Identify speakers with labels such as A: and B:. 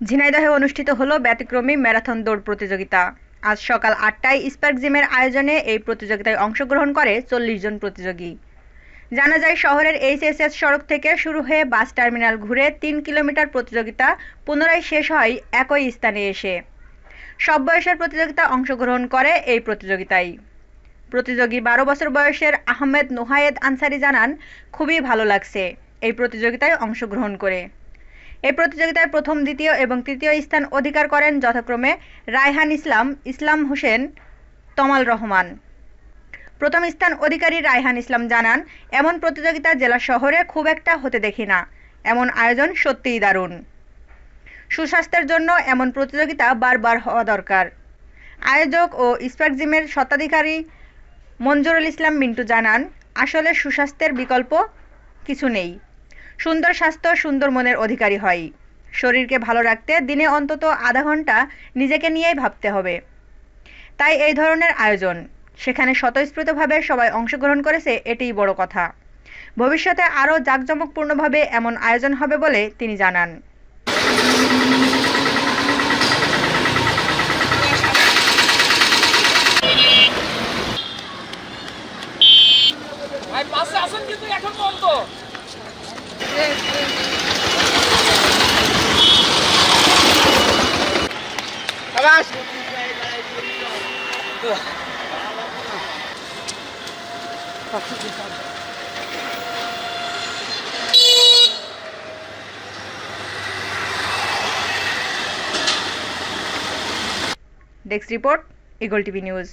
A: ঝিনাইদহে অনুষ্ঠিত হলো ব্যতিক্রমী ম্যারাথন দৌড় প্রতিযোগিতা। আজ সকাল ৮টায় স্পার্ক জিমের আয়োজনে এই প্রতিযোগিতায় অংশগ্রহণ করে ৪০ জন প্রতিযোগী। জানা যায়, শহরের এইচএসএস সড়ক থেকে শুরু হয়ে বাস টার্মিনাল ঘুরে ৩ কিলোমিটার প্রতিযোগিতা পুনরায় শেষ হয় একই স্থানে এসে। সব বয়সের প্রতিযোগিতা অংশগ্রহণ করে এই প্রতিযোগিতায়। প্রতিযোগী ১২ বছর বয়সের আহমেদ নোহায়েদ আনসারি জানান, খুবই ভালো লাগছে এই প্রতিযোগিতায় অংশগ্রহণ করে। এই প্রতিযোগিতায় প্রথম, দ্বিতীয় এবং তৃতীয় স্থান অধিকার করেন যথাক্রমে রায়হান ইসলাম, ইসলাম হোসেন, তমাল রহমান। প্রথম স্থান অধিকারী রায়হান ইসলাম জানান, এমন প্রতিযোগিতা জেলা শহরে খুব একটা হতে দেখি না। এমন আয়োজন সত্যিই দারুণ। সুস্বাস্থ্যের জন্য এমন প্রতিযোগিতা বারবার হওয়া দরকার। আয়োজক ও স্পার্ক জিমের স্বত্বাধিকারী মঞ্জুরুল ইসলাম মিন্টু জানান, আসলে সুস্বাস্থ্যের বিকল্প কিছু নেই। সুন্দর স্বাস্থ্য সুন্দর মনের অধিকারী হয়। শরীরকে ভালো রাখতে দিনে অন্তত আধা ঘন্টা নিজেকে নিয়েই ভাবতে হবে। তাই এই ধরনের আয়োজন, সেখানে স্বতঃস্ফূর্তভাবে সবাই অংশগ্রহণ করেছে, এটিই বড় কথা। ভবিষ্যতে আরও জাঁকজমকপূর্ণভাবে এমন আয়োজন হবে বলে তিনি জানান। Desk report, eagle TV news.